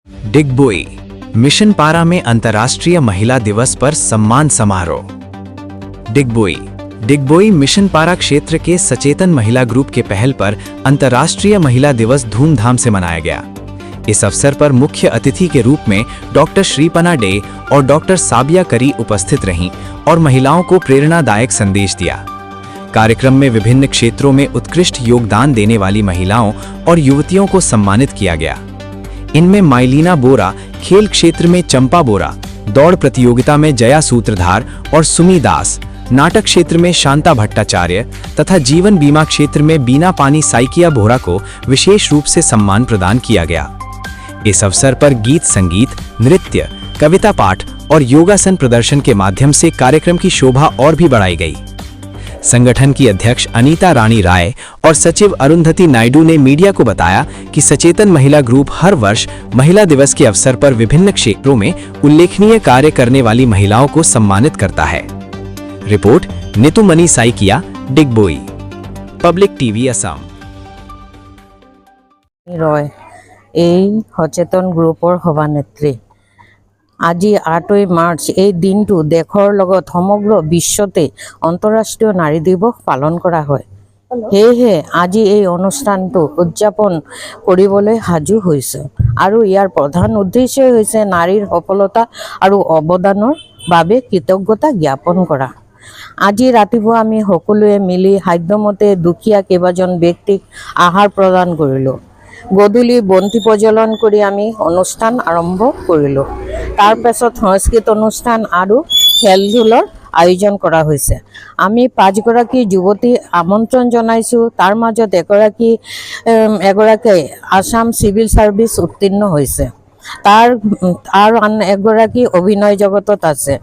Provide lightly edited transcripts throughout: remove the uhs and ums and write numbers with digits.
Digboi mission पारा में अंतर्राष्ट्रीय महिला दिवस पर सम्मान समारोह। डिगबोई मिशन पारा क्षेत्र के सचेतन महिला ग्रुप के पहल पर अंतर्राष्ट्रीय महिला दिवस धूमधाम से मनाया गया। इस अवसर पर मुख्य अतिथि के रूप में डॉक्टर श्रीपना डे और डॉक्टर साबिया करी उपस्थित रहीं और महिलाओं को प्रेरणादायक संदेश दिया। कार्यक्रम में विभिन्न क्षेत्रों में उत्कृष्ट योगदान देने वाली महिलाओं और युवतियों को सम्मानित किया गया। इनमें माइलीना बोरा खेल क्षेत्र में चंपा बोरा, दौड़ प्रतियोगिता में जया सूत्रधार और सुमी दास, नाटक क्षेत्र में शांता भट्टाचार्य तथा जीवन बीमा क्षेत्र में बीना पानी साइकिया बोरा को विशेष रूप से सम्मान प्रदान किया गया। इस अवसर पर गीत संगीत, नृत्य, कविता पाठ और योगासन प्रदर्शन के माध्यम से कार्यक्रम की शोभा और भी बढ़ाई गई। संगठन की अध्यक्ष अनीता रानी राय और सचिव अरुंधति नायडू ने मीडिया को बताया कि सचेतन महिला ग्रुप हर वर्ष महिला दिवस के अवसर पर विभिन्न क्षेत्रों में उल्लेखनीय कार्य करने वाली महिलाओं को सम्मानित करता है। Report Nitumoni Saikia, Digboi, public TV Assam. Roy এই সচেতন গ্ৰুপৰ সভানেত্ৰী। আজি 8 মাৰ্চ এই দিনটো দেশৰ লগত সমগ্ৰ বিশ্বতে অন্তঃৰাষ্ট্ৰীয় নাৰী দিৱস পালন কৰা হয়। সেয়েহে আজি এই অনুষ্ঠানটো উদযাপন কৰিবলৈ সাজু হৈছে আৰু ইয়াৰ প্ৰধান উদ্দেশ্য হৈছে নাৰীৰ সফলতা আৰু অৱদানৰ বাবে কৃতজ্ঞতা জ্ঞাপন কৰা। আজি ৰাতিপুৱা আমি সকলোৱে মিলি সাধ্যমতে দুখীয়া কেইবাজন ব্যক্তিক আহাৰ প্ৰদান কৰিলোঁ। গধূলি বন্তি প্ৰজ্বলন কৰি আমি অনুষ্ঠান আৰম্ভ কৰিলোঁ। তাৰ পাছত সংস্কৃত অনুষ্ঠান আৰু খেল ধূলৰ আয়োজন কৰা হৈছে। আমি 5 গৰাকী যুৱতী আমন্ত্ৰণ জনাইছোঁ। তাৰ মাজত এগৰাকী আসাম সিভিল সাৰ্ভিস উত্তীৰ্ণ হৈছে। তাৰ আন এগৰাকী অভিনয় জগতত আছে।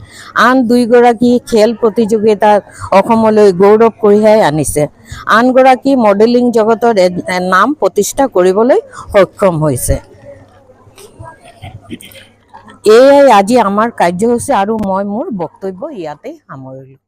আন 2 গৰাকী খেল প্ৰতিযোগিতাত অসমলৈ গৌৰৱ কঢ়িয়াই আনিছে। আন গৰাকী মডেলিং জগতৰ নাম প্ৰতিষ্ঠা কৰিবলৈ সক্ষম হৈছে। এয়াই আজি আমাৰ কাৰ্যসূচী আৰু মই মোৰ বক্তব্য ইয়াতে সামৰিলোঁ।